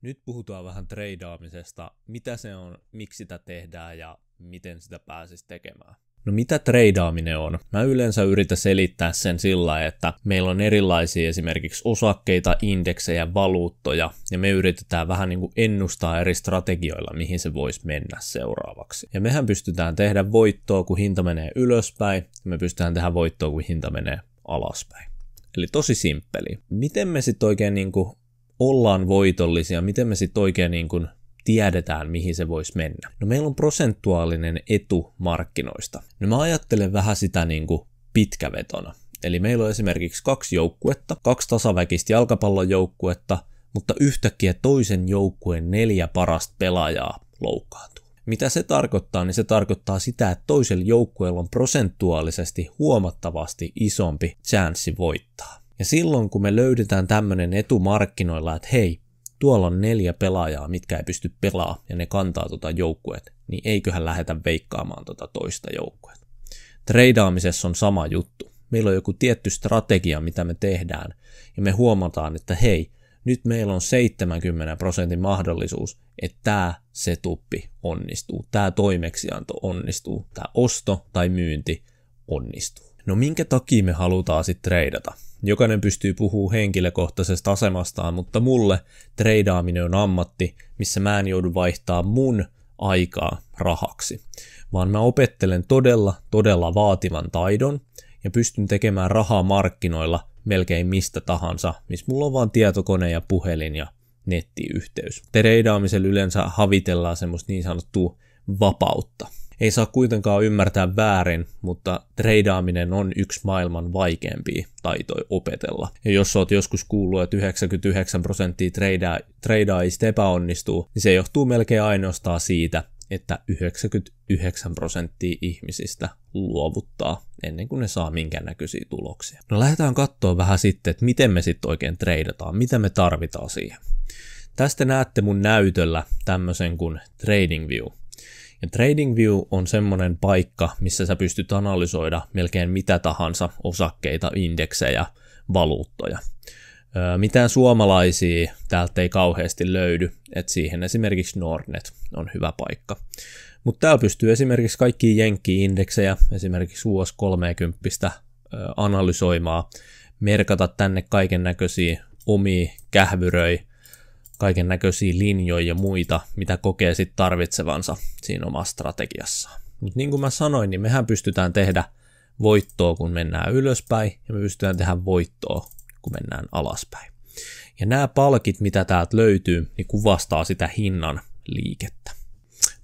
Nyt puhutaan vähän treidaamisesta, mitä se on, miksi sitä tehdään ja miten sitä pääsisi tekemään. No mitä treidaaminen on? Mä yleensä yritän selittää sen sillä lailla, että meillä on erilaisia esimerkiksi osakkeita, indeksejä, valuuttoja ja me yritetään vähän niin kuin ennustaa eri strategioilla, mihin se voisi mennä seuraavaksi. Ja mehän pystytään tehdä voittoa, kun hinta menee ylöspäin ja me pystytään tehdä voittoa, kun hinta menee alaspäin. Eli tosi simppeli. Miten me sitten oikein niin kuin ollaan voitollisia, miten me sitten oikein niin kuin tiedetään, mihin se voisi mennä? No meillä on prosentuaalinen etu markkinoista. No mä ajattelen vähän sitä niin kuin pitkävetona. Eli meillä on esimerkiksi 2 joukkuetta, 2 tasaväkistä jalkapallon joukkuetta, mutta yhtäkkiä toisen joukkueen 4 parasta pelaajaa loukkaantuu. Mitä se tarkoittaa? Niin se tarkoittaa sitä, että toisella joukkueella on prosentuaalisesti huomattavasti isompi chanssi voittaa. Ja silloin, kun me löydetään tämmöinen etu markkinoilla, että hei, tuolla on 4 pelaajaa, mitkä ei pysty pelaamaan ja ne kantaa joukkueet, niin eiköhän lähdetä veikkaamaan toista joukkueet. Treidaamisessa on sama juttu. Meillä on joku tietty strategia, mitä me tehdään, ja me huomataan, että hei, nyt meillä on 70% mahdollisuus, että tämä setuppi onnistuu, tämä toimeksianto onnistuu, tämä osto tai myynti onnistuu. No minkä takia me halutaan sitten treidata? Jokainen pystyy puhumaan henkilökohtaisesta asemastaan, mutta mulle treidaaminen on ammatti, missä mä en joudu vaihtaa mun aikaa rahaksi, vaan mä opettelen todella vaativan taidon ja pystyn tekemään rahaa markkinoilla melkein mistä tahansa, missä mulla on vaan tietokone ja puhelin ja nettiyhteys. Treidaamisella yleensä havitellaan semmoista niin sanottua vapautta. Ei saa kuitenkaan ymmärtää väärin, mutta treidaaminen on yksi maailman vaikeimpia taitoja opetella. Ja jos oot joskus kuullut, että 99% treidaajista epäonnistuu, niin se johtuu melkein ainoastaan siitä, että 99% ihmisistä luovuttaa ennen kuin ne saa minkäännäköisiä tuloksia. No lähdetään katsoa vähän sitten, että miten me sitten oikein treidataan, mitä me tarvitaan siihen. Tästä näette mun näytöllä tämmöisen kuin TradingView. Ja TradingView on semmoinen paikka, missä sä pystyt analysoida melkein mitä tahansa osakkeita, indeksejä, valuuttoja. Mitään suomalaisia täältä ei kauheasti löydy, että siihen esimerkiksi Nordnet on hyvä paikka. Mutta täällä pystyy esimerkiksi kaikkia jenkki-indeksejä, esimerkiksi US 30 analysoimaan, merkata tänne kaiken näköisiä omia kähvyröjä, kaiken näköisiä linjoja ja muita, mitä kokee sitten tarvitsevansa siinä omassa strategiassaan. Mutta niin kuin mä sanoin, niin mehän pystytään tehdä voittoa, kun mennään ylöspäin, ja me pystytään tehdä voittoa, kun mennään alaspäin. Ja nämä palkit, mitä täältä löytyy, niin kuvastaa sitä hinnan liikettä.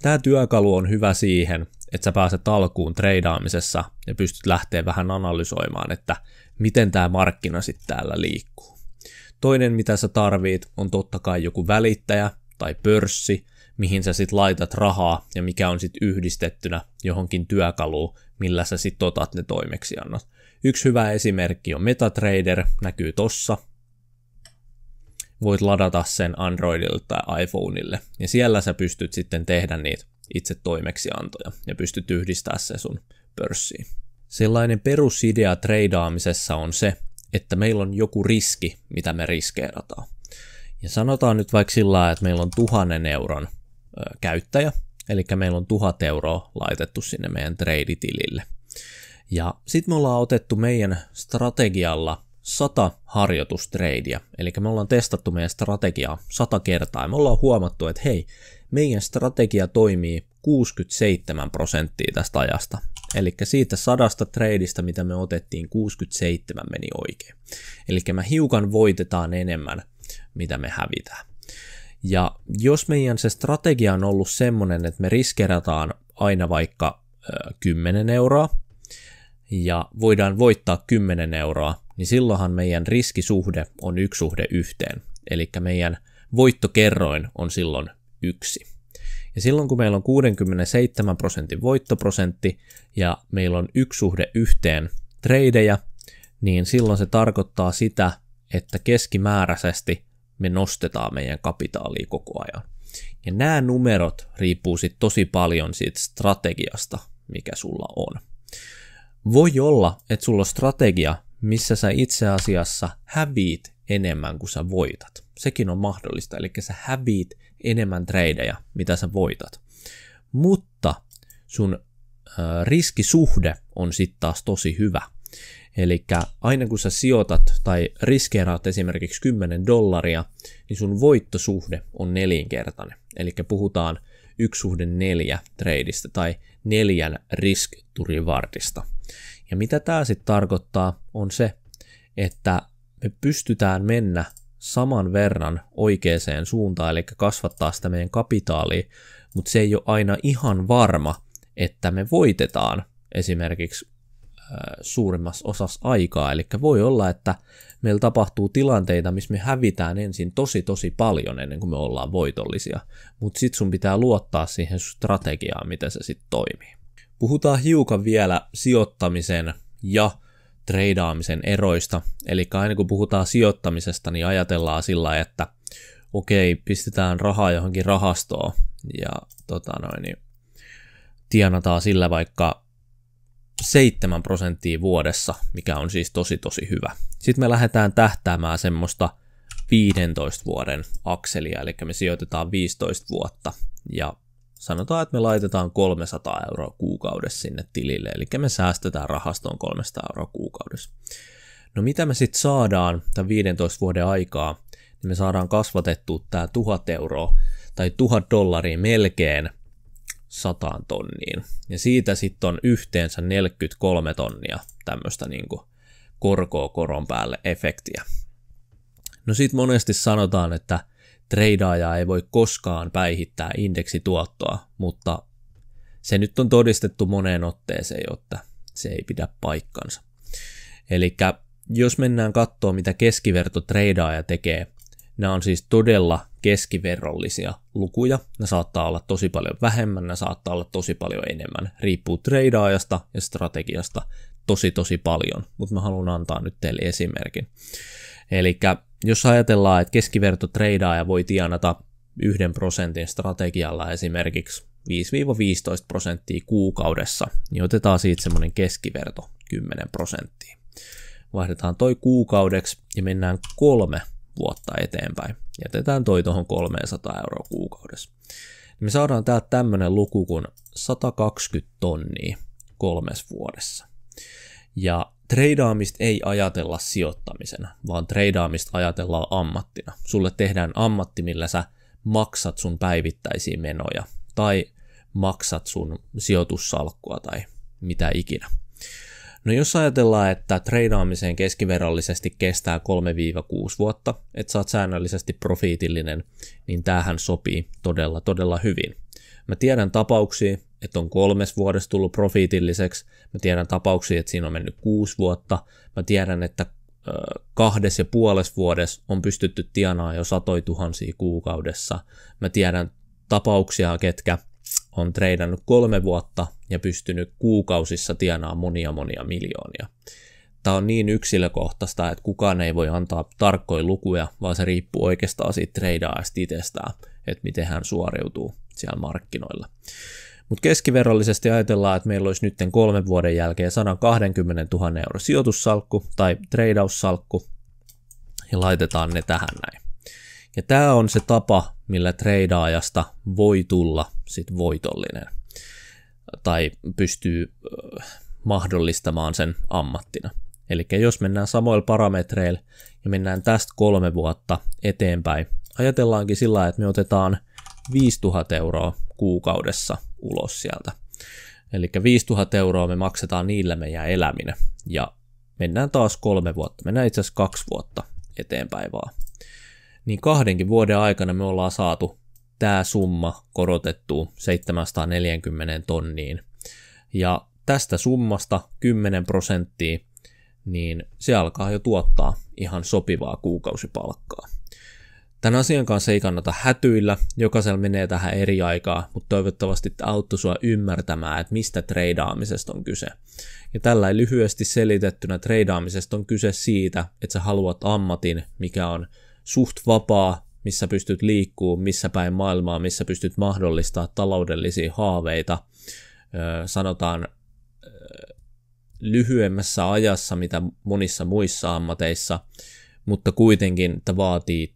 Tämä työkalu on hyvä siihen, että sä pääset alkuun treidaamisessa ja pystyt lähteä vähän analysoimaan, että miten tämä markkina sitten täällä liikkuu. Toinen, mitä sä tarvit, on totta kai joku välittäjä tai pörssi, mihin sä sit laitat rahaa ja mikä on sit yhdistettynä johonkin työkaluun, millä sä sit otat ne toimeksiannot. Yksi hyvä esimerkki on MetaTrader, näkyy tossa. Voit ladata sen Androidille tai iPhoneille ja siellä sä pystyt sitten tehdä niitä itse toimeksiantoja ja pystyt yhdistämään se sun pörssiin. Sellainen perusidea treidaamisessa on se, että meillä on joku riski, mitä me riskeerataan. Ja sanotaan nyt vaikka sillä lailla, että meillä on 1000 euron käyttäjä, eli meillä on 1000 euroa laitettu sinne meidän trade-tilille. Ja sitten me ollaan otettu meidän strategialla 100 harjoitustradea, eli me ollaan testattu meidän strategiaa 100 kertaa, ja me ollaan huomattu, että hei, meidän strategia toimii 67% tästä ajasta. Eli siitä 100 tradeista, mitä me otettiin, 67 meni oikein. Eli me hiukan voitetaan enemmän, mitä me hävitään. Ja jos meidän se strategia on ollut semmoinen, että me riskeerataan aina vaikka 10 euroa ja voidaan voittaa 10 euroa, niin silloinhan meidän riskisuhde on 1:1. Eli meidän voittokerroin on silloin 1. Ja silloin kun meillä on 67% voittoprosentti ja meillä on 1:1 tradeja, niin silloin se tarkoittaa sitä, että keskimääräisesti me nostetaan meidän kapitaalia koko ajan. Ja nämä numerot riippuu sitten tosi paljon siitä strategiasta, mikä sulla on. Voi olla, että sulla on strategia, missä sä itse asiassa häviit enemmän kuin sä voitat. Sekin on mahdollista, eli sä häviit enemmän tradeja, mitä sä voitat. Mutta sun riskisuhde on sitten taas tosi hyvä. Eli aina kun sä sijoitat tai riskeeraat esimerkiksi $10, niin sun voittosuhde on 4-kertainen. Eli puhutaan 1:4 tradeista tai 4 risk to rewardista. Ja mitä tämä sitten tarkoittaa on se, että me pystytään mennä saman verran oikeaan suuntaan, eli kasvattaa sitä meidän kapitaalia, mutta se ei ole aina ihan varma, että me voitetaan esimerkiksi suurimmassa osassa aikaa. Eli voi olla, että meillä tapahtuu tilanteita, missä me hävitään ensin tosi paljon ennen kuin me ollaan voitollisia, mutta sitten sun pitää luottaa siihen strategiaan, miten se sitten toimii. Puhutaan hiukan vielä sijoittamisen ja treidaamisen eroista. Eli aina kun puhutaan sijoittamisesta, niin ajatellaan sillä, että okei, pistetään rahaa johonkin rahastoon ja tienataan sillä vaikka 7% vuodessa, mikä on siis tosi hyvä. Sitten me lähdetään tähtäämään semmoista 15 vuoden akselia, eli me sijoitetaan 15 vuotta ja sanotaan, että me laitetaan 300 € kuukaudessa sinne tilille, eli me säästetään rahastoon 300 € kuukaudessa. No mitä me sitten saadaan tämän 15 vuoden aikaa, niin me saadaan kasvatettua tämä 1,000 € tai $1,000 melkein 100 tonniin. Ja siitä sitten on yhteensä 43 tonnia tämmöistä niinku korkoa koron päälle efektiä. No sitten monesti sanotaan, että treidaaja ei voi koskaan päihittää indeksituottoa, mutta se nyt on todistettu moneen otteeseen, jotta se ei pidä paikkansa. Eli jos mennään katsoa, mitä keskiverto treidaaja tekee, nämä on siis todella keskiverrollisia lukuja. Ne saattaa olla tosi paljon vähemmän, ne saattaa olla tosi paljon enemmän. Riippuu treidaajasta ja strategiasta tosi paljon, mutta mä haluan antaa nyt teille esimerkin. Eli jos ajatellaan, että keskiverto treidaaja voi tienata 1% strategialla esimerkiksi 5-15% kuukaudessa, niin otetaan siitä semmoinen keskiverto 10%. Vaihdetaan toi kuukaudeksi ja mennään 3 vuotta eteenpäin. Jätetään toi tuohon 300 € kuukaudessa. Me saadaan täältä tämmöinen luku kuin 120 tonnia 3 vuodessa. Ja treidaamista ei ajatella sijoittamisena, vaan treidaamista ajatellaan ammattina. Sulle tehdään ammatti, millä sä maksat sun päivittäisiä menoja tai maksat sun sijoitussalkkua tai mitä ikinä. No jos ajatellaan, että treidaamiseen keskiverrallisesti kestää 3-6 vuotta, että sä oot säännöllisesti profiitillinen, niin tämähän sopii todella hyvin. Mä tiedän tapauksia, että on 3 vuodessa tullut profiitilliseksi. Mä tiedän tapauksia, että siinä on mennyt 6 vuotta. Mä tiedän, että 2,5 vuodessa on pystytty tienaamaan jo 100 000 kuukaudessa. Mä tiedän tapauksia, ketkä on treidannut 3 vuotta ja pystynyt kuukausissa tienaamaan monia miljoonia. Tämä on niin yksilökohtaista, että kukaan ei voi antaa tarkkoja lukuja, vaan se riippuu oikeastaan siitä treidaajasta itsestään, että miten hän suoriutuu siellä markkinoilla. Mutta keskiverrallisesti ajatellaan, että meillä olisi nyt 3 vuoden jälkeen 120 000 € sijoitussalkku tai treidaussalkku ja laitetaan ne tähän näin. Ja tämä on se tapa, millä treidaajasta voi tulla sit voitollinen tai pystyy mahdollistamaan sen ammattina. Eli jos mennään samoilla parametreilla ja mennään tästä 3 vuotta eteenpäin, ajatellaankin sillä, että me otetaan 5 000 € kuukaudessa ulos sieltä. Eli 5 000 € me maksetaan niillä meidän eläminen ja mennään taas 3 vuotta, mennään itse asiassa 2 vuotta eteenpäin vaan. Niin 2 vuoden aikana me ollaan saatu tämä summa korotettua 740 tonniin. Ja tästä summasta 10%, niin se alkaa jo tuottaa ihan sopivaa kuukausipalkkaa. Tämän asian kanssa ei kannata hätyillä, jokaisella menee tähän eri aikaa, mutta toivottavasti tämä auttoi sua ymmärtämään, että mistä treidaamisesta on kyse. Ja tällä lyhyesti selitettynä treidaamisesta on kyse siitä, että sä haluat ammatin, mikä on suht vapaa, missä pystyt liikkuu, missä päin maailmaa, missä pystyt mahdollistamaan taloudellisia haaveita, sanotaan lyhyemmässä ajassa, mitä monissa muissa ammateissa, mutta kuitenkin tämä vaatii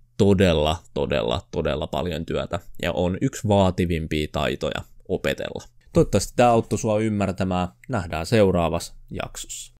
todella paljon työtä ja on yksi vaativimpia taitoja opetella. Toivottavasti tämä auttoi sua ymmärtämään. Nähdään seuraavassa jaksossa.